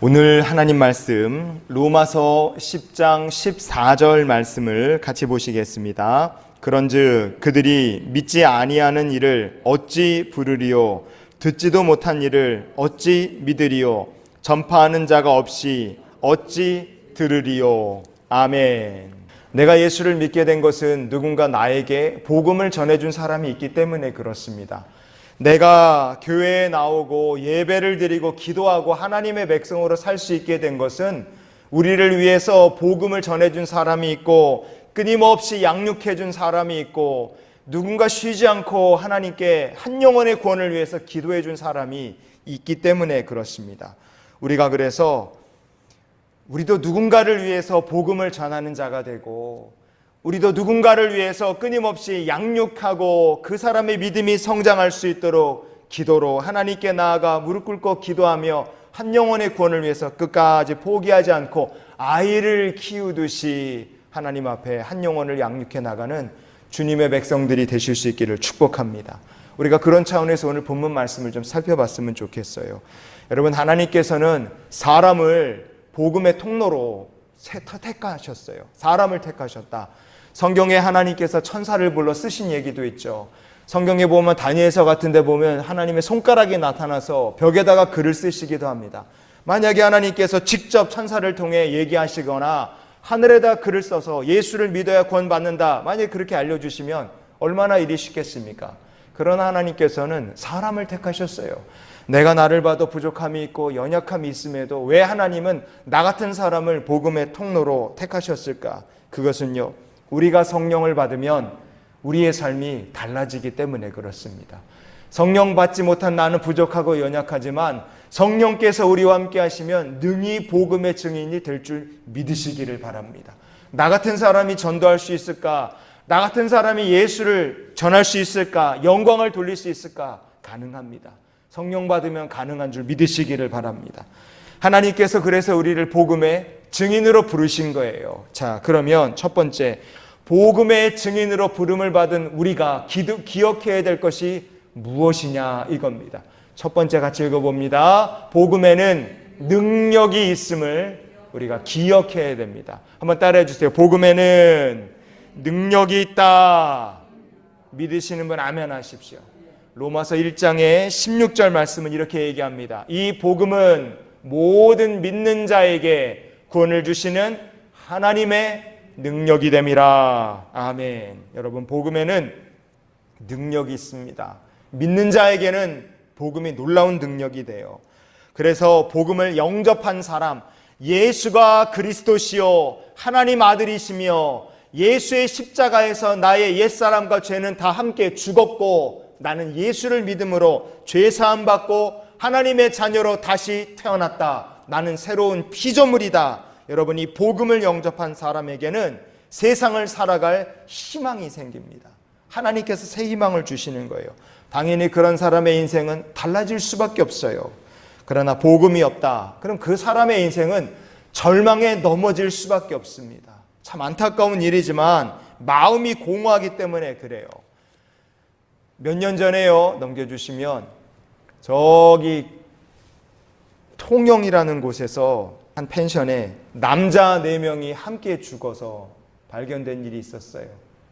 오늘 하나님 말씀 로마서 10장 14절 말씀을 같이 보시겠습니다. 그런즉 그들이 믿지 아니하는 일을 어찌 부르리요, 듣지도 못한 일을 어찌 믿으리요, 전파하는 자가 없이 어찌 들으리요. 아멘. 내가 예수를 믿게 된 것은 누군가 나에게 복음을 전해준 사람이 있기 때문에 그렇습니다. 내가 교회에 나오고 예배를 드리고 기도하고 하나님의 백성으로 살 수 있게 된 것은 우리를 위해서 복음을 전해준 사람이 있고 끊임없이 양육해준 사람이 있고 누군가 쉬지 않고 하나님께 한 영혼의 구원을 위해서 기도해준 사람이 있기 때문에 그렇습니다. 우리가 그래서 우리도 누군가를 위해서 복음을 전하는 자가 되고 우리도 누군가를 위해서 끊임없이 양육하고 그 사람의 믿음이 성장할 수 있도록 기도로 하나님께 나아가 무릎 꿇고 기도하며 한 영혼의 구원을 위해서 끝까지 포기하지 않고 아이를 키우듯이 하나님 앞에 한 영혼을 양육해 나가는 주님의 백성들이 되실 수 있기를 축복합니다. 우리가 그런 차원에서 오늘 본문 말씀을 좀 살펴봤으면 좋겠어요. 여러분, 하나님께서는 사람을 복음의 통로로 택하셨어요. 사람을 택하셨다. 성경에 하나님께서 천사를 불러 쓰신 얘기도 있죠. 성경에 보면 다니엘서 같은 데 보면 하나님의 손가락이 나타나서 벽에다가 글을 쓰시기도 합니다. 만약에 하나님께서 직접 천사를 통해 얘기하시거나 하늘에다 글을 써서 예수를 믿어야 구원받는다, 만약에 그렇게 알려주시면 얼마나 일이 쉽겠습니까? 그러나 하나님께서는 사람을 택하셨어요. 내가 나를 봐도 부족함이 있고 연약함이 있음에도 왜 하나님은 나 같은 사람을 복음의 통로로 택하셨을까? 그것은요, 우리가 성령을 받으면 우리의 삶이 달라지기 때문에 그렇습니다. 성령 받지 못한 나는 부족하고 연약하지만 성령께서 우리와 함께 하시면 능히 복음의 증인이 될 줄 믿으시기를 바랍니다. 나 같은 사람이 전도할 수 있을까? 나 같은 사람이 예수를 전할 수 있을까? 영광을 돌릴 수 있을까? 가능합니다. 성령 받으면 가능한 줄 믿으시기를 바랍니다. 하나님께서 그래서 우리를 복음의 증인으로 부르신 거예요. 자, 그러면 첫 번째, 복음의 증인으로 부름을 받은 우리가 기억해야 될 것이 무엇이냐, 이겁니다. 첫 번째 같이 읽어봅니다. 복음에는 능력이 있음을 우리가 기억해야 됩니다. 한번 따라해 주세요. 복음에는 능력이 있다. 믿으시는 분 아멘 하십시오. 로마서 1장의 16절 말씀은 이렇게 얘기합니다. 이 복음은 모든 믿는 자에게 구원을 주시는 하나님의 능력이 됨이라. 아멘. 여러분, 복음에는 능력이 있습니다. 믿는 자에게는 복음이 놀라운 능력이 돼요. 그래서 복음을 영접한 사람, 예수가 그리스도시요 하나님 아들이시며 예수의 십자가에서 나의 옛사람과 죄는 다 함께 죽었고 나는 예수를 믿음으로 죄사함 받고 하나님의 자녀로 다시 태어났다. 나는 새로운 피조물이다. 여러분, 이 복음을 영접한 사람에게는 세상을 살아갈 희망이 생깁니다. 하나님께서 새 희망을 주시는 거예요. 당연히 그런 사람의 인생은 달라질 수밖에 없어요. 그러나 복음이 없다, 그럼 그 사람의 인생은 절망에 넘어질 수밖에 없습니다. 참 안타까운 일이지만 마음이 공허하기 때문에 그래요. 몇 년 전에요, 넘겨주시면 저기 통영이라는 곳에서 한 펜션에 남자 4명이 함께 죽어서 발견된 일이 있었어요.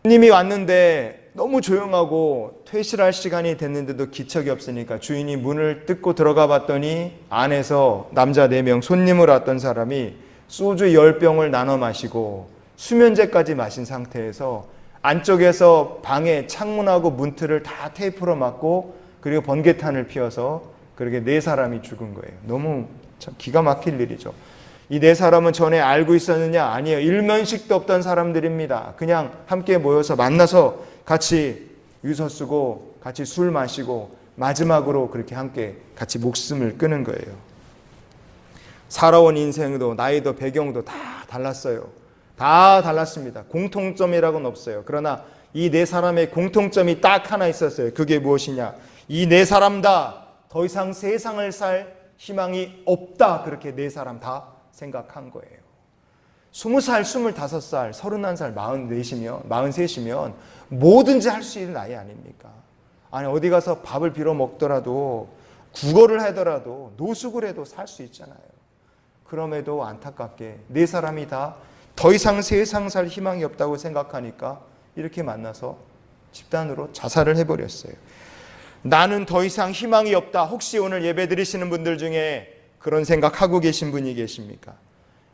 손님이 왔는데 너무 조용하고 퇴실할 시간이 됐는데도 기척이 없으니까 주인이 문을 뜯고 들어가 봤더니 안에서 남자 4명, 손님을 왔던 사람이 소주 10병을 나눠 마시고 수면제까지 마신 상태에서 안쪽에서 방에 창문하고 문틀을 다 테이프로 막고 그리고 번개탄을 피워서 그렇게 4사람이 죽은 거예요. 너무 참 기가 막힐 일이죠. 이 4사람은 전에 알고 있었느냐? 아니에요. 일면식도 없던 사람들입니다. 그냥 함께 모여서 만나서 같이 유서 쓰고 같이 술 마시고 마지막으로 그렇게 함께 같이 목숨을 끊은 거예요. 살아온 인생도 나이도 배경도 다 달랐어요. 다 달랐습니다. 공통점이라고는 없어요. 그러나 이 4사람의 공통점이 딱 하나 있었어요. 그게 무엇이냐? 이 4사람 다 더 이상 세상을 살 희망이 없다. 그렇게 4사람 다 생각한 거예요. 20살, 25살, 31살, 44이면, 43이면 뭐든지 할 수 있는 나이 아닙니까? 아니, 어디 가서 밥을 빌어 먹더라도 국어를 하더라도 노숙을 해도 살 수 있잖아요. 그럼에도 안타깝게 네 사람이 다 더 이상 세상 살 희망이 없다고 생각하니까 이렇게 만나서 집단으로 자살을 해버렸어요. 나는 더 이상 희망이 없다. 혹시 오늘 예배 드리시는 분들 중에 그런 생각하고 계신 분이 계십니까?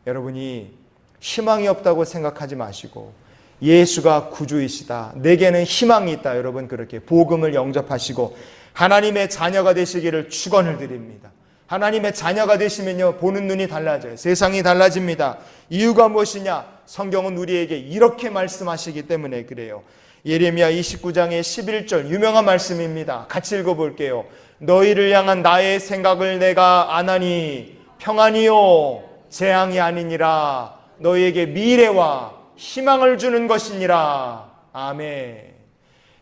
여러분이 희망이 없다고 생각하지 마시고 예수가 구주이시다. 내게는 희망이 있다. 여러분 그렇게 복음을 영접하시고 하나님의 자녀가 되시기를 축원을 드립니다. 하나님의 자녀가 되시면요, 보는 눈이 달라져요. 세상이 달라집니다. 이유가 무엇이냐? 성경은 우리에게 이렇게 말씀하시기 때문에 그래요. 예레미야 29장의 11절 유명한 말씀입니다. 같이 읽어볼게요. 너희를 향한 나의 생각을 내가 아나니 평안이요 재앙이 아니니라. 너희에게 미래와 희망을 주는 것이니라. 아멘.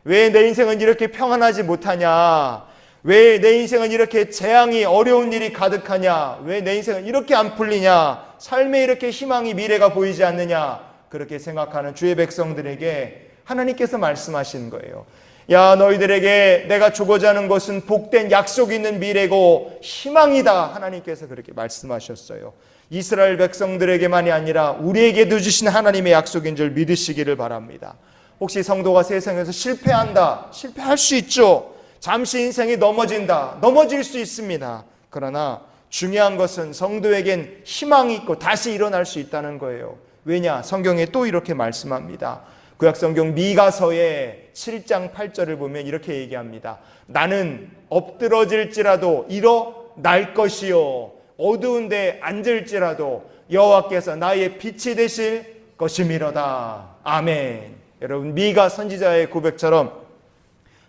왜 내 인생은 이렇게 평안하지 못하냐? 왜 내 인생은 이렇게 재앙이 어려운 일이 가득하냐? 왜 내 인생은 이렇게 안 풀리냐? 삶에 이렇게 희망이 미래가 보이지 않느냐? 그렇게 생각하는 주의 백성들에게 하나님께서 말씀하신 거예요. 야, 너희들에게 내가 주고자 하는 것은 복된 약속 있는 미래고 희망이다. 하나님께서 그렇게 말씀하셨어요. 이스라엘 백성들에게만이 아니라 우리에게도 주신 하나님의 약속인 줄 믿으시기를 바랍니다. 혹시 성도가 세상에서 실패한다. 실패할 수 있죠. 잠시 인생이 넘어진다. 넘어질 수 있습니다. 그러나 중요한 것은 성도에겐 희망이 있고 다시 일어날 수 있다는 거예요. 왜냐? 성경에 또 이렇게 말씀합니다. 구약성경 미가서의 7장 8절을 보면 이렇게 얘기합니다. 나는 엎드러질지라도 일어날 것이요 어두운 데 앉을지라도 여호와께서 나의 빛이 되실 것이미로다. 아멘. 여러분 미가 선지자의 고백처럼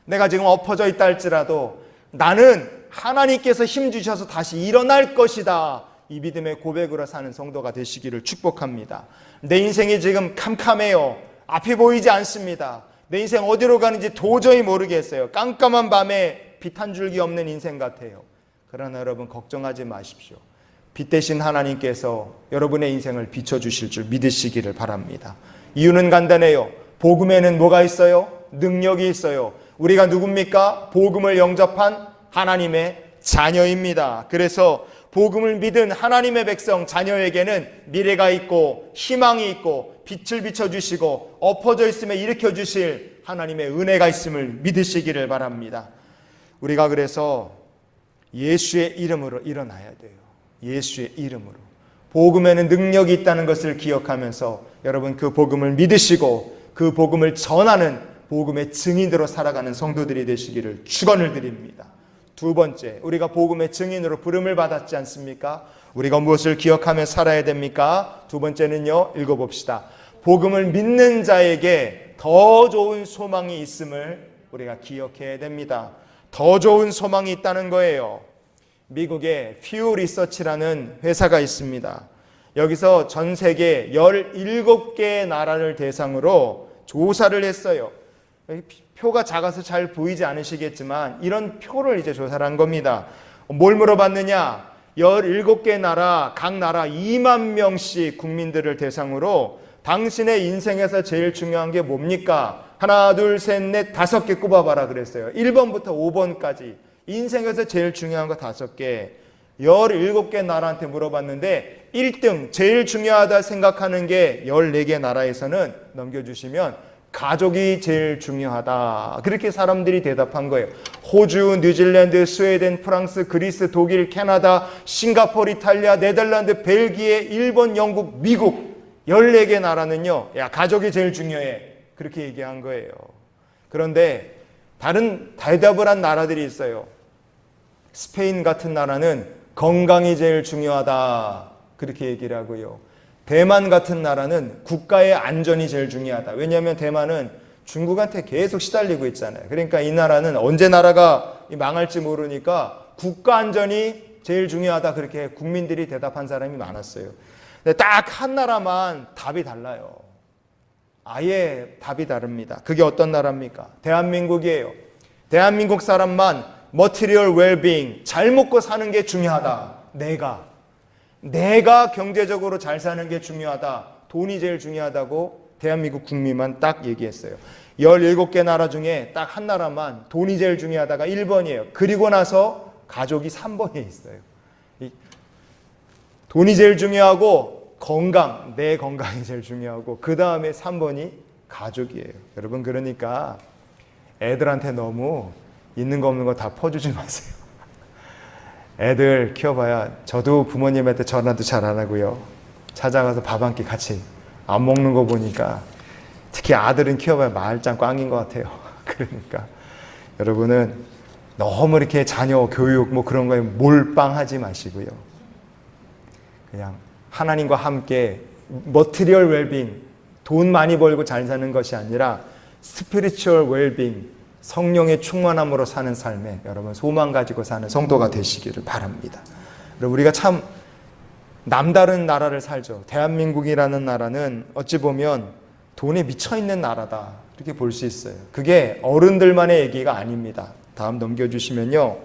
내가 지금 엎어져 있다 할지라도 나는 하나님께서 힘 주셔서 다시 일어날 것이다. 이 믿음의 고백으로 사는 성도가 되시기를 축복합니다. 내 인생이 지금 캄캄해요. 앞이 보이지 않습니다. 내 인생 어디로 가는지 도저히 모르겠어요. 깜깜한 밤에 빛 한 줄기 없는 인생 같아요. 그러나 여러분 걱정하지 마십시오. 빛 대신 하나님께서 여러분의 인생을 비춰주실 줄 믿으시기를 바랍니다. 이유는 간단해요. 복음에는 뭐가 있어요? 능력이 있어요. 우리가 누굽니까? 복음을 영접한 하나님의 자녀입니다. 그래서 복음을 믿은 하나님의 백성 자녀에게는 미래가 있고 희망이 있고 빛을 비춰주시고 엎어져 있음에 일으켜주실 하나님의 은혜가 있음을 믿으시기를 바랍니다. 우리가 그래서 예수의 이름으로 일어나야 돼요. 예수의 이름으로. 복음에는 능력이 있다는 것을 기억하면서 여러분 그 복음을 믿으시고 그 복음을 전하는 복음의 증인으로 살아가는 성도들이 되시기를 축원을 드립니다. 두 번째, 우리가 복음의 증인으로 부름을 받았지 않습니까? 우리가 무엇을 기억하며 살아야 됩니까? 두 번째는요, 읽어봅시다. 복음을 믿는 자에게 더 좋은 소망이 있음을 우리가 기억해야 됩니다. 더 좋은 소망이 있다는 거예요. 미국의 퓨 리서치라는 회사가 있습니다. 여기서 전 세계 17개의 나라를 대상으로 조사를 했어요. 표가 작아서 잘 보이지 않으시겠지만 이런 표를 이제 조사를 한 겁니다. 뭘 물어봤느냐? 17개 나라, 각 나라 2만 명씩 국민들을 대상으로 당신의 인생에서 제일 중요한 게 뭡니까? 하나, 둘, 셋, 넷, 5개 꼽아봐라 그랬어요. 1번부터 5번까지 인생에서 제일 중요한 거 5개. 17개 나라한테 물어봤는데 1등 제일 중요하다 생각하는 게 14개 나라에서는 넘겨주시면 가족이 제일 중요하다. 그렇게 사람들이 대답한 거예요. 호주, 뉴질랜드, 스웨덴, 프랑스, 그리스, 독일, 캐나다, 싱가포르, 이탈리아, 네덜란드, 벨기에, 일본, 영국, 미국 14개 나라는요. 야, 가족이 제일 중요해. 그렇게 얘기한 거예요. 그런데 다른 대답을 한 나라들이 있어요. 스페인 같은 나라는 건강이 제일 중요하다. 그렇게 얘기를 하고요. 대만 같은 나라는 국가의 안전이 제일 중요하다. 왜냐하면 대만은 중국한테 계속 시달리고 있잖아요. 그러니까 이 나라는 언제 나라가 망할지 모르니까 국가 안전이 제일 중요하다. 그렇게 국민들이 대답한 사람이 많았어요. 근데 딱 한 나라만 답이 달라요. 아예 답이 다릅니다. 그게 어떤 나라입니까? 대한민국이에요. 대한민국 사람만 material well-being, 잘 먹고 사는 게 중요하다. 내가 경제적으로 잘 사는 게 중요하다. 돈이 제일 중요하다고 대한민국 국민만 딱 얘기했어요. 17개 나라 중에 딱 한 나라만 돈이 제일 중요하다가 1번이에요. 그리고 나서 가족이 3번에 있어요. 돈이 제일 중요하고 건강, 내 건강이 제일 중요하고 그 다음에 3번이 가족이에요. 여러분 그러니까 애들한테 너무 있는 거 없는 거 다 퍼주지 마세요. 애들 키워봐야 저도 부모님한테 전화도 잘 안 하고요. 찾아가서 밥 한 끼 같이 안 먹는 거 보니까 특히 아들은 키워봐야 말짱 꽝인 것 같아요. 그러니까 여러분은 너무 이렇게 자녀 교육 뭐 그런 거에 몰빵하지 마시고요. 그냥 하나님과 함께 머티리얼 웰빙, 돈 많이 벌고 잘 사는 것이 아니라 스피리추얼 웰빙, 성령의 충만함으로 사는 삶에 여러분 소망 가지고 사는 성도가 되시기를 바랍니다. 우리가 참 남다른 나라를 살죠. 대한민국이라는 나라는 어찌 보면 돈에 미쳐있는 나라다 이렇게 볼 수 있어요. 그게 어른들만의 얘기가 아닙니다. 다음 넘겨주시면요.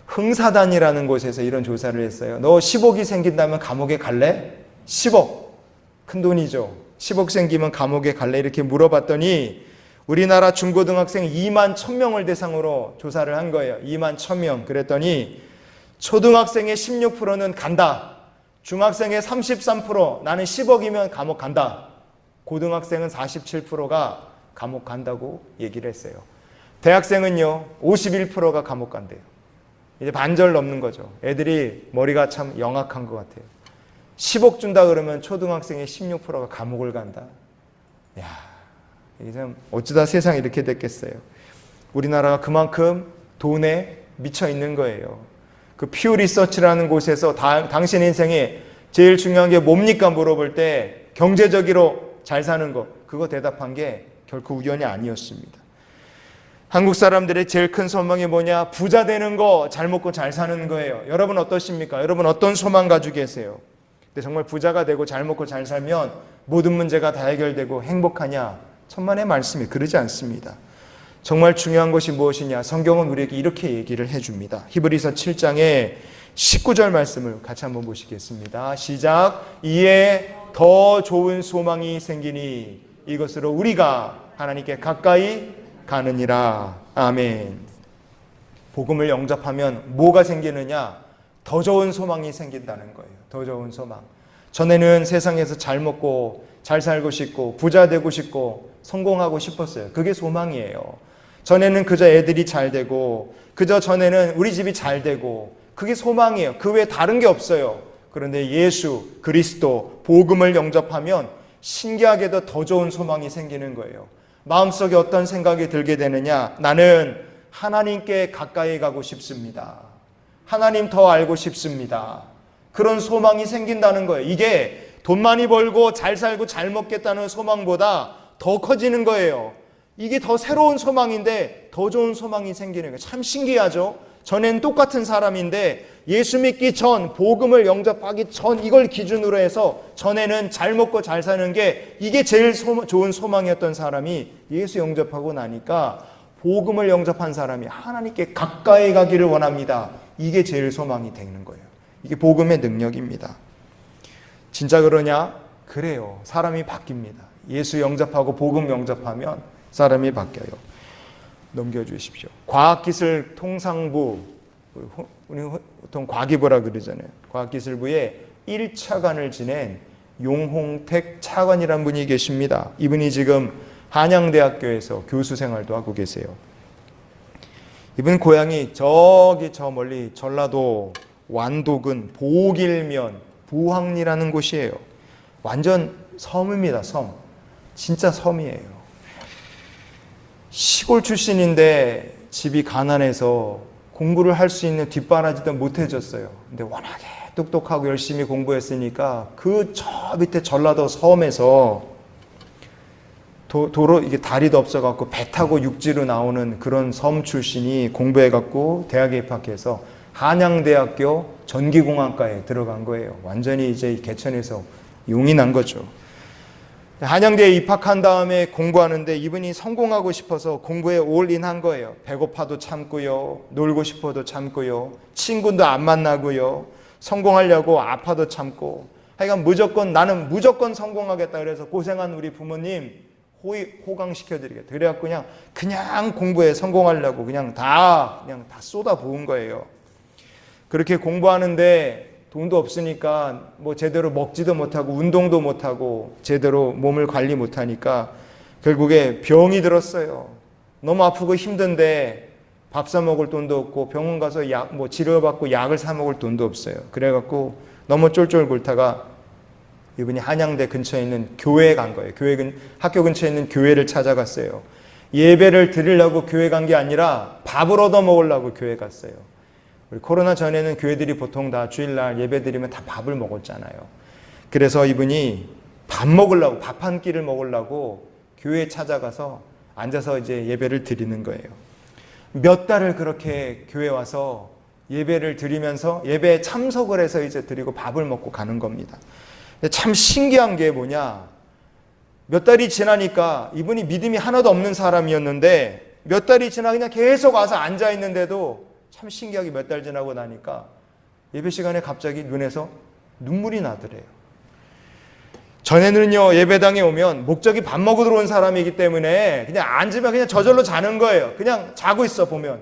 흥사단이라는 곳에서 이런 조사를 했어요. 너 10억이 생긴다면 감옥에 갈래? 10억. 큰 돈이죠. 10억 생기면 감옥에 갈래? 이렇게 물어봤더니 우리나라 중고등학생 2만 1,000명을 대상으로 조사를 한 거예요. 2만 1,000명. 그랬더니 초등학생의 16%는 간다. 중학생의 33% 나는 10억이면 감옥 간다. 고등학생은 47%가 감옥 간다고 얘기를 했어요. 대학생은요 51%가 감옥 간대요. 이제 반절 넘는 거죠. 애들이 머리가 참 영악한 것 같아요. 10억 준다 그러면 초등학생의 16%가 감옥을 간다. 야, 이게 참 어쩌다 세상이 이렇게 됐겠어요. 우리나라가 그만큼 돈에 미쳐 있는 거예요. 그 퓨 리서치라는 곳에서 당신 인생에 제일 중요한 게 뭡니까 물어볼 때 경제적으로 잘 사는 거, 그거 대답한 게 결코 우연이 아니었습니다. 한국 사람들의 제일 큰 소망이 뭐냐? 부자 되는 거, 잘 먹고 잘 사는 거예요. 여러분 어떠십니까? 여러분 어떤 소망 가지고 계세요? 근데 정말 부자가 되고 잘 먹고 잘 살면 모든 문제가 다 해결되고 행복하냐? 천만의 말씀이 그러지 않습니다. 정말 중요한 것이 무엇이냐? 성경은 우리에게 이렇게 얘기를 해줍니다. 히브리서 7장의 19절 말씀을 같이 한번 보시겠습니다. 시작. 이에 더 좋은 소망이 생기니 이것으로 우리가 하나님께 가까이 가느니라. 아멘. 복음을 영접하면 뭐가 생기느냐? 더 좋은 소망이 생긴다는 거예요. 더 좋은 소망. 전에는 세상에서 잘 먹고 잘 살고 싶고 부자 되고 싶고 성공하고 싶었어요. 그게 소망이에요. 전에는 그저 애들이 잘 되고 그저 전에는 우리 집이 잘 되고 그게 소망이에요. 그 외에 다른 게 없어요. 그런데 예수, 그리스도, 복음을 영접하면 신기하게도 더 좋은 소망이 생기는 거예요. 마음속에 어떤 생각이 들게 되느냐? 나는 하나님께 가까이 가고 싶습니다. 하나님 더 알고 싶습니다. 그런 소망이 생긴다는 거예요. 이게 돈 많이 벌고 잘 살고 잘 먹겠다는 소망보다 더 커지는 거예요. 이게 더 새로운 소망인데 더 좋은 소망이 생기는 거예요. 참 신기하죠? 전에는 똑같은 사람인데 예수 믿기 전, 복음을 영접하기 전 이걸 기준으로 해서 전에는 잘 먹고 잘 사는 게 이게 제일 좋은 소망이었던 사람이 예수 영접하고 나니까 복음을 영접한 사람이 하나님께 가까이 가기를 원합니다. 이게 제일 소망이 되는 거예요. 이게 복음의 능력입니다. 진짜 그러냐? 그래요. 사람이 바뀝니다. 예수 영접하고 복음 영접하면 사람이 바뀌어요. 넘겨주십시오. 과학기술통상부, 우리 보통 과기부라 그러잖아요. 과학기술부에 1차관을 지낸 용홍택 차관이라는 분이 계십니다. 이분이 지금 한양대학교에서 교수 생활도 하고 계세요. 이분 고향이 저기 저 멀리 전라도 완도군 보길면 부황리라는 곳이에요. 완전 섬입니다. 섬. 진짜 섬이에요. 시골 출신인데 집이 가난해서 공부를 할 수 있는 뒷바라지도 못 해줬어요. 근데 워낙에 똑똑하고 열심히 공부했으니까 그 저 밑에 전라도 섬에서 도로 이게 다리도 없어갖고 배 타고 육지로 나오는 그런 섬 출신이 공부해갖고 대학에 입학해서 한양대학교 전기공학과에 들어간 거예요. 완전히 이제 개천에서 용이 난 거죠. 한양대에 입학한 다음에 공부하는데 이분이 성공하고 싶어서 공부에 올인한 거예요. 배고파도 참고요. 놀고 싶어도 참고요. 친구도 안 만나고요. 성공하려고 아파도 참고. 하여간 나는 무조건 성공하겠다 그래서 고생한 우리 부모님 호강시켜드리겠다. 그래갖고 그냥 공부에 성공하려고 그냥 다 쏟아 부은 거예요. 그렇게 공부하는데 돈도 없으니까 뭐 제대로 먹지도 못하고 운동도 못하고 제대로 몸을 관리 못하니까 결국에 병이 들었어요. 너무 아프고 힘든데 밥 사 먹을 돈도 없고 병원 가서 뭐 치료받고 약을 사 먹을 돈도 없어요. 그래갖고 너무 쫄쫄 굴다가 이분이 한양대 근처에 있는 교회에 간 거예요. 학교 근처에 있는 교회를 찾아갔어요. 예배를 드리려고 교회 간 게 아니라 밥을 얻어 먹으려고 교회 갔어요. 우리 코로나 전에는 교회들이 보통 다 주일날 예배 드리면 다 밥을 먹었잖아요. 그래서 이분이 밥 먹으려고, 밥 한 끼를 먹으려고 교회에 찾아가서 앉아서 이제 예배를 드리는 거예요. 몇 달을 그렇게 교회 와서 예배를 드리면서 예배에 참석을 해서 이제 드리고 밥을 먹고 가는 겁니다. 근데 참 신기한 게 뭐냐, 몇 달이 지나니까 이분이 믿음이 하나도 없는 사람이었는데 몇 달이 지나 그냥 계속 와서 앉아 있는데도 참 신기하게 몇 달 지나고 나니까 예배 시간에 갑자기 눈에서 눈물이 나더래요. 전에는요, 예배당에 오면 목적이 밥 먹으러 온 사람이기 때문에 그냥 앉으면 그냥 저절로 자는 거예요. 그냥 자고 있어 보면.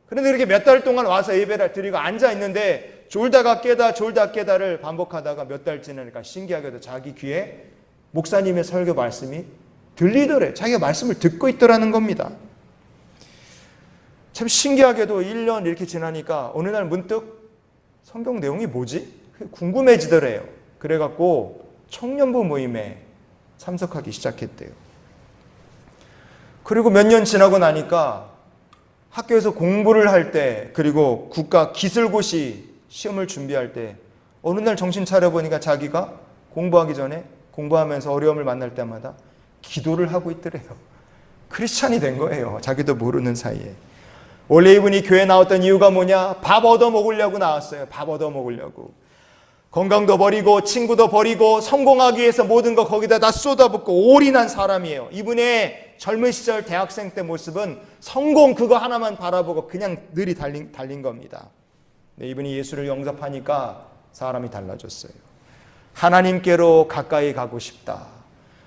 그런데 이렇게 몇 달 동안 와서 예배를 드리고 앉아 있는데 졸다가 깨다 졸다 깨다를 반복하다가 몇 달 지나니까 신기하게도 자기 귀에 목사님의 설교 말씀이 들리더래. 자기가 말씀을 듣고 있더라는 겁니다. 참 신기하게도 1년 이렇게 지나니까 어느 날 문득 성경 내용이 뭐지? 궁금해지더래요. 그래갖고 청년부 모임에 참석하기 시작했대요. 그리고 몇 년 지나고 나니까 학교에서 공부를 할 때, 그리고 국가 기술고시 시험을 준비할 때 어느 날 정신 차려보니까 자기가 공부하기 전에 공부하면서 어려움을 만날 때마다 기도를 하고 있더래요. 크리스찬이 된 거예요. 자기도 모르는 사이에. 원래 이분이 교회 나왔던 이유가 뭐냐? 밥 얻어 먹으려고 나왔어요. 밥 얻어 먹으려고. 건강도 버리고 친구도 버리고 성공하기 위해서 모든 거 거기다 다 쏟아붓고 올인한 사람이에요. 이분의 젊은 시절 대학생 때 모습은 성공 그거 하나만 바라보고 그냥 늘이 달린 겁니다. 근데 이분이 예수를 영접하니까 사람이 달라졌어요. 하나님께로 가까이 가고 싶다.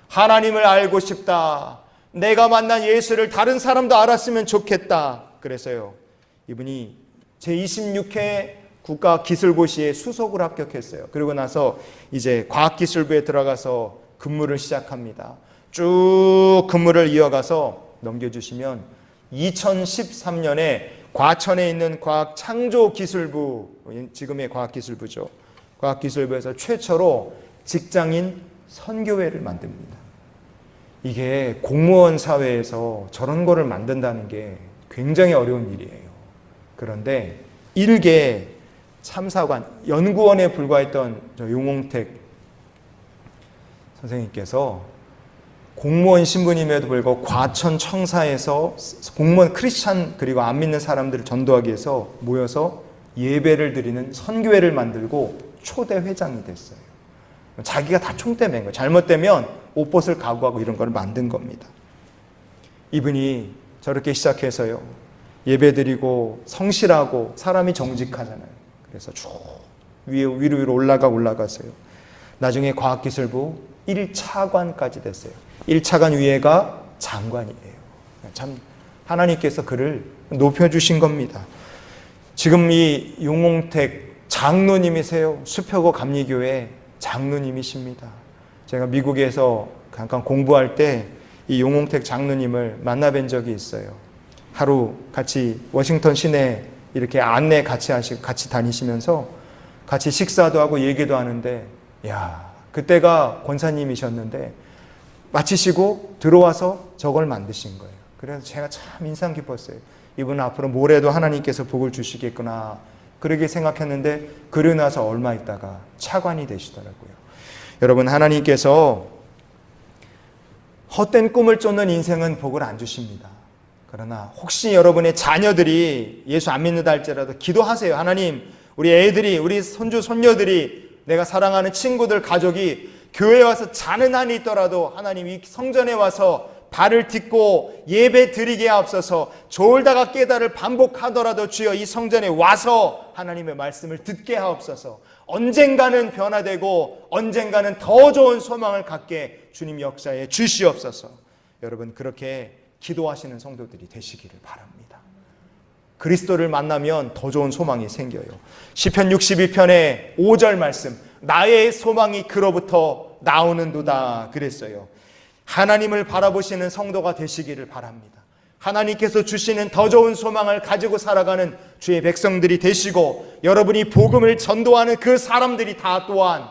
하나님을 알고 싶다. 내가 만난 예수를 다른 사람도 알았으면 좋겠다. 그래서요, 이분이 제26회 국가기술고시에 수석을 합격했어요. 그리고 나서 이제 과학기술부에 들어가서 근무를 시작합니다. 쭉 근무를 이어가서 넘겨주시면 2013년에 과천에 있는 과학창조기술부, 지금의 과학기술부죠. 과학기술부에서 최초로 직장인 선교회를 만듭니다. 이게 공무원 사회에서 저런 거를 만든다는 게 굉장히 어려운 일이에요. 그런데 일개 참사관, 연구원에 불과했던 용홍택 선생님께서 공무원 신분임에도 불구하고 과천 청사에서 공무원 크리스찬 그리고 안 믿는 사람들을 전도하기 위해서 모여서 예배를 드리는 선교회를 만들고 초대 회장이 됐어요. 자기가 다 총대 맨 거예요. 잘못되면 옷벗을 각오하고 이런 걸 만든 겁니다. 이분이 저렇게 시작해서요, 예배 드리고 성실하고 사람이 정직하잖아요. 그래서 쭉 위로 올라가서요. 나중에 과학기술부 1차관까지 됐어요. 1차관 위에가 장관이에요. 참 하나님께서 그를 높여주신 겁니다. 지금 이 용홍택 장로님이세요. 수표고 감리교회 장로님이십니다. 제가 미국에서 잠깐 공부할 때 이 용홍택 장로님을 만나뵌 적이 있어요. 하루 같이 워싱턴 시내 이렇게 안내 같이 다니시면서 같이 식사도 하고 얘기도 하는데, 야, 그때가 권사님이셨는데 마치시고 들어와서 저걸 만드신 거예요. 그래서 제가 참 인상 깊었어요. 이분은 앞으로 모레도 하나님께서 복을 주시겠구나, 그렇게 생각했는데 그러고 나서 얼마 있다가 차관이 되시더라고요. 여러분, 하나님께서 헛된 꿈을 쫓는 인생은 복을 안 주십니다. 그러나 혹시 여러분의 자녀들이 예수 안 믿는다 할지라도 기도하세요. 하나님, 우리 애들이, 우리 손주 손녀들이, 내가 사랑하는 친구들, 가족이 교회에 와서 자는 한이 있더라도 하나님 이 성전에 와서 발을 딛고 예배 드리게 하옵소서. 졸다가 깨다를 반복하더라도 주여 이 성전에 와서 하나님의 말씀을 듣게 하옵소서. 언젠가는 변화되고 언젠가는 더 좋은 소망을 갖게 주님 역사에 주시옵소서. 여러분, 그렇게 기도하시는 성도들이 되시기를 바랍니다. 그리스도를 만나면 더 좋은 소망이 생겨요. 시편 62편의 5절 말씀, 나의 소망이 그로부터 나오는도다 그랬어요. 하나님을 바라보시는 성도가 되시기를 바랍니다. 하나님께서 주시는 더 좋은 소망을 가지고 살아가는 주의 백성들이 되시고, 여러분이 복음을 전도하는 그 사람들이 다 또한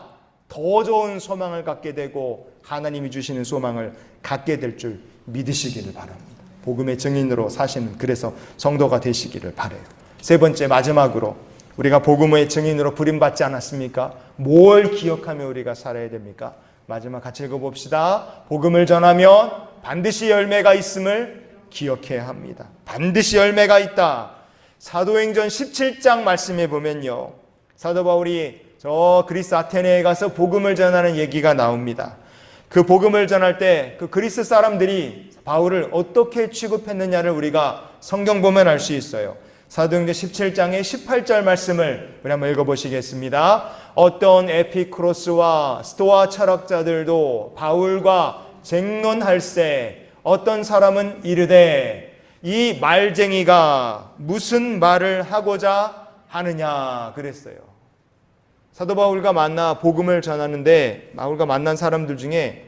더 좋은 소망을 갖게 되고 하나님이 주시는 소망을 갖게 될 줄 믿으시기를 바랍니다. 복음의 증인으로 사시는, 그래서 성도가 되시기를 바라요. 세 번째, 마지막으로 우리가 복음의 증인으로 부름받지 않았습니까? 뭘 기억하며 우리가 살아야 됩니까? 마지막 같이 읽어봅시다. 복음을 전하면 반드시 열매가 있음을 기억해야 합니다. 반드시 열매가 있다. 사도행전 17장 말씀에 보면요, 사도 바울이 저 그리스 아테네에 가서 복음을 전하는 얘기가 나옵니다. 그 복음을 전할 때 그 그리스 사람들이 바울을 어떻게 취급했느냐를 우리가 성경 보면 알 수 있어요. 사도행전 17장의 18절 말씀을 우리 한번 읽어보시겠습니다. 어떤 에피크로스와 스토아 철학자들도 바울과 쟁론할세, 어떤 사람은 이르되 이 말쟁이가 무슨 말을 하고자 하느냐 그랬어요. 사도 바울과 만나 복음을 전하는데, 바울과 만난 사람들 중에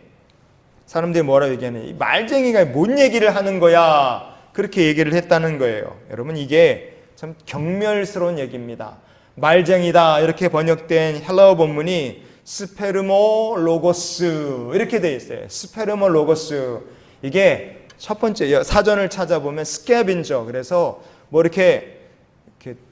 사람들이 뭐라 얘기하냐, 이 말쟁이가 뭔 얘기를 하는 거야, 그렇게 얘기를 했다는 거예요. 여러분, 이게 참 경멸스러운 얘기입니다. 말쟁이다 이렇게 번역된 헬라어 본문이 스페르모 로고스 이렇게 되어 있어요. 스페르모 로고스. 이게 첫 번째, 사전을 찾아보면 스캐빈저, 그래서 뭐 이렇게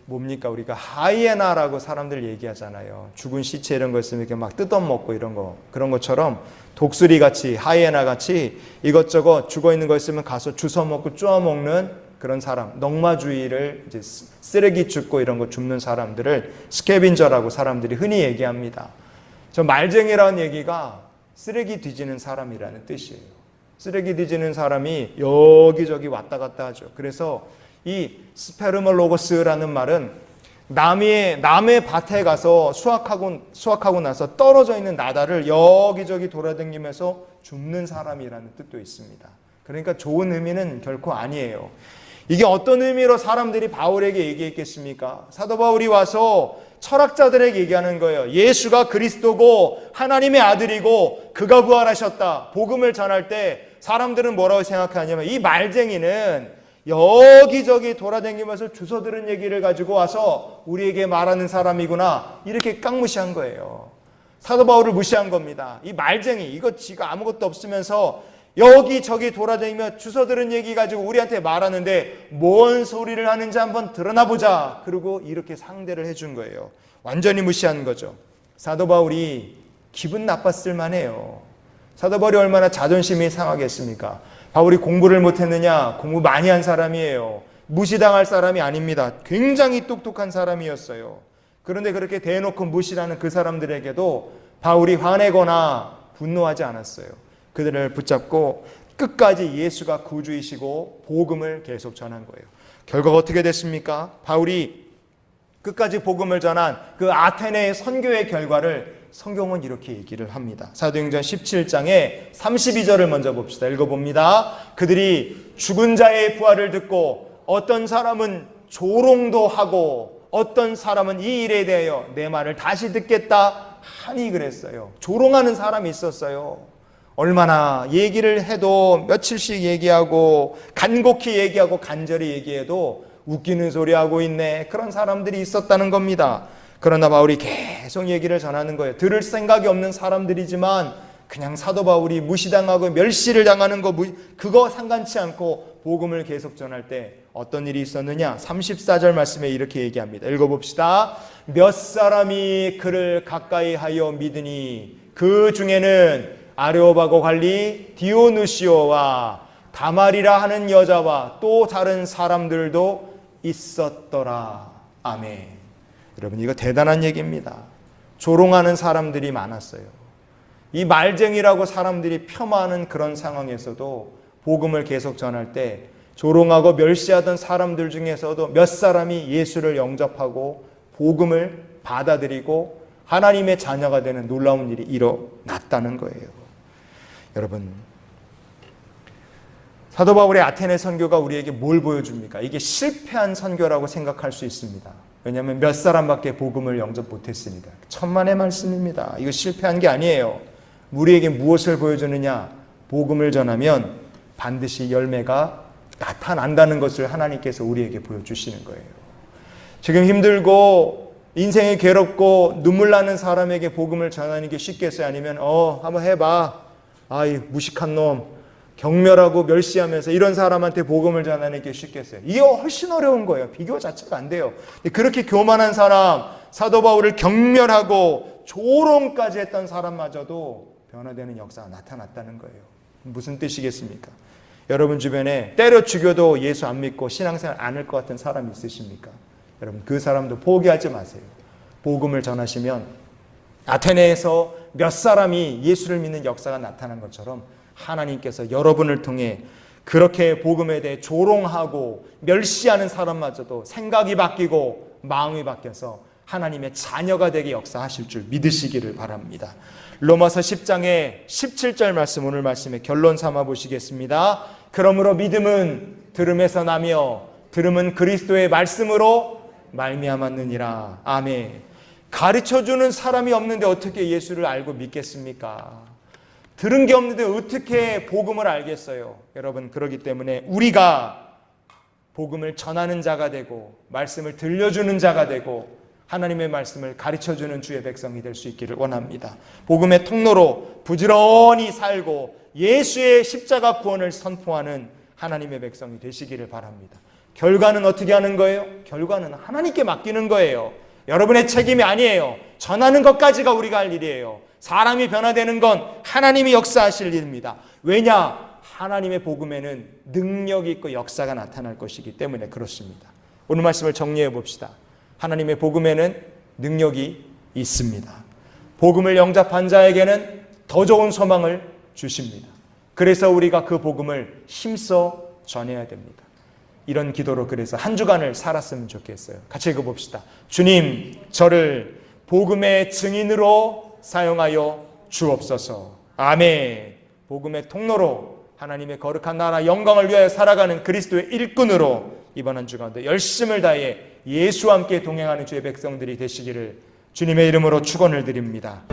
뭡니까, 우리가 하이에나라고 사람들 얘기하잖아요. 죽은 시체 이런 거 있으면 이렇게 막 뜯어먹고 이런 거, 그런 것처럼 독수리 같이, 하이에나 같이 이것저것 죽어 있는 거 있으면 가서 주워 먹고 쪼아 먹는 그런 사람, 넉마주의를, 이제 쓰레기 줍고 이런 거 줍는 사람들을 스캐빈저라고 사람들이 흔히 얘기합니다. 저 말쟁이라는 얘기가 쓰레기 뒤지는 사람이라는 뜻이에요. 쓰레기 뒤지는 사람이 여기저기 왔다 갔다 하죠. 그래서 이 스페르몰로고스라는 말은 남의 밭에 가서 수확하고 나서 떨어져 있는 나다를 여기저기 돌아다니면서 줍는 사람이라는 뜻도 있습니다. 그러니까 좋은 의미는 결코 아니에요. 이게 어떤 의미로 사람들이 바울에게 얘기했겠습니까? 사도 바울이 와서 철학자들에게 얘기하는 거예요. 예수가 그리스도고 하나님의 아들이고 그가 부활하셨다. 복음을 전할 때 사람들은 뭐라고 생각하냐면, 이 말쟁이는 여기저기 돌아다니면서 주워 들은 얘기를 가지고 와서 우리에게 말하는 사람이구나, 이렇게 깡무시한 거예요. 사도 바울을 무시한 겁니다. 이 말쟁이, 이거 지가 아무것도 없으면서 여기저기 돌아다니며 주워 들은 얘기 가지고 우리한테 말하는데 뭔 소리를 하는지 한번 드러나 보자. 그리고 이렇게 상대를 해준 거예요. 완전히 무시한 거죠. 사도 바울이 기분 나빴을 만해요. 사도 바울이 얼마나 자존심이 상하겠습니까? 바울이 공부를 못했느냐? 공부 많이 한 사람이에요. 무시당할 사람이 아닙니다. 굉장히 똑똑한 사람이었어요. 그런데 그렇게 대놓고 무시하는 그 사람들에게도 바울이 화내거나 분노하지 않았어요. 그들을 붙잡고 끝까지 예수가 구주이시고 복음을 계속 전한 거예요. 결과가 어떻게 됐습니까? 바울이 끝까지 복음을 전한 그 아테네의 선교의 결과를 성경은 이렇게 얘기를 합니다. 사도행전 17장의 32절을 먼저 봅시다. 읽어봅니다. 그들이 죽은 자의 부활을 듣고 어떤 사람은 조롱도 하고 어떤 사람은 이 일에 대하여 내 말을 다시 듣겠다 하니 그랬어요. 조롱하는 사람이 있었어요. 얼마나 얘기를 해도 며칠씩 얘기하고 간곡히 얘기하고 간절히 얘기해도 웃기는 소리 하고 있네, 그런 사람들이 있었다는 겁니다. 그러나 바울이 계속 얘기를 전하는 거예요. 들을 생각이 없는 사람들이지만 그냥 사도 바울이 무시당하고 멸시를 당하는 거 그거 상관치 않고 복음을 계속 전할 때 어떤 일이 있었느냐? 34절 말씀에 이렇게 얘기합니다. 읽어봅시다. 몇 사람이 그를 가까이 하여 믿으니 그 중에는 아레오바고 관리 디오누시오와 다말이라 하는 여자와 또 다른 사람들도 있었더라. 아멘. 여러분, 이거 대단한 얘기입니다. 조롱하는 사람들이 많았어요. 이 말쟁이라고 사람들이 폄하하는 그런 상황에서도 복음을 계속 전할 때 조롱하고 멸시하던 사람들 중에서도 몇 사람이 예수를 영접하고 복음을 받아들이고 하나님의 자녀가 되는 놀라운 일이 일어났다는 거예요. 여러분, 사도 바울의 아테네 선교가 우리에게 뭘 보여줍니까? 이게 실패한 선교라고 생각할 수 있습니다. 왜냐하면 몇 사람밖에 복음을 영접 못했으니까. 천만의 말씀입니다. 이거 실패한 게 아니에요. 우리에게 무엇을 보여주느냐? 복음을 전하면 반드시 열매가 나타난다는 것을 하나님께서 우리에게 보여주시는 거예요. 지금 힘들고 인생이 괴롭고 눈물 나는 사람에게 복음을 전하는 게 쉽겠어요? 아니면 한번 해봐. 아이 무식한 놈, 경멸하고 멸시하면서 이런 사람한테 복음을 전하는 게 쉽겠어요? 이게 훨씬 어려운 거예요. 비교 자체가 안 돼요. 그렇게 교만한 사람, 사도 바울을 경멸하고 조롱까지 했던 사람마저도 변화되는 역사가 나타났다는 거예요. 무슨 뜻이겠습니까? 여러분 주변에 때려 죽여도 예수 안 믿고 신앙생활 안 할 것 같은 사람이 있으십니까? 여러분 그 사람도 포기하지 마세요. 복음을 전하시면 아테네에서 몇 사람이 예수를 믿는 역사가 나타난 것처럼 하나님께서 여러분을 통해 그렇게 복음에 대해 조롱하고 멸시하는 사람마저도 생각이 바뀌고 마음이 바뀌어서 하나님의 자녀가 되게 역사하실 줄 믿으시기를 바랍니다. 로마서 10장의 17절 말씀, 오늘 말씀의 결론 삼아 보시겠습니다. 그러므로 믿음은 들음에서 나며 들음은 그리스도의 말씀으로 말미암았느니라. 아멘. 가르쳐주는 사람이 없는데 어떻게 예수를 알고 믿겠습니까? 들은 게 없는데 어떻게 복음을 알겠어요? 여러분, 그렇기 때문에 우리가 복음을 전하는 자가 되고 말씀을 들려주는 자가 되고 하나님의 말씀을 가르쳐주는 주의 백성이 될 수 있기를 원합니다. 복음의 통로로 부지런히 살고 예수의 십자가 구원을 선포하는 하나님의 백성이 되시기를 바랍니다. 결과는 어떻게 하는 거예요? 결과는 하나님께 맡기는 거예요. 여러분의 책임이 아니에요. 전하는 것까지가 우리가 할 일이에요. 사람이 변화되는 건 하나님이 역사하실 일입니다. 왜냐? 하나님의 복음에는 능력이 있고 역사가 나타날 것이기 때문에 그렇습니다. 오늘 말씀을 정리해 봅시다. 하나님의 복음에는 능력이 있습니다. 복음을 영접한 자에게는 더 좋은 소망을 주십니다. 그래서 우리가 그 복음을 힘써 전해야 됩니다. 이런 기도로 그래서 한 주간을 살았으면 좋겠어요. 같이 읽어봅시다. 주님, 저를 복음의 증인으로 사용하여 주옵소서. 아멘. 복음의 통로로 하나님의 거룩한 나라 영광을 위하여 살아가는 그리스도의 일꾼으로 이번 한 주간도 열심을 다해 예수와 함께 동행하는 주의 백성들이 되시기를 주님의 이름으로 축원을 드립니다.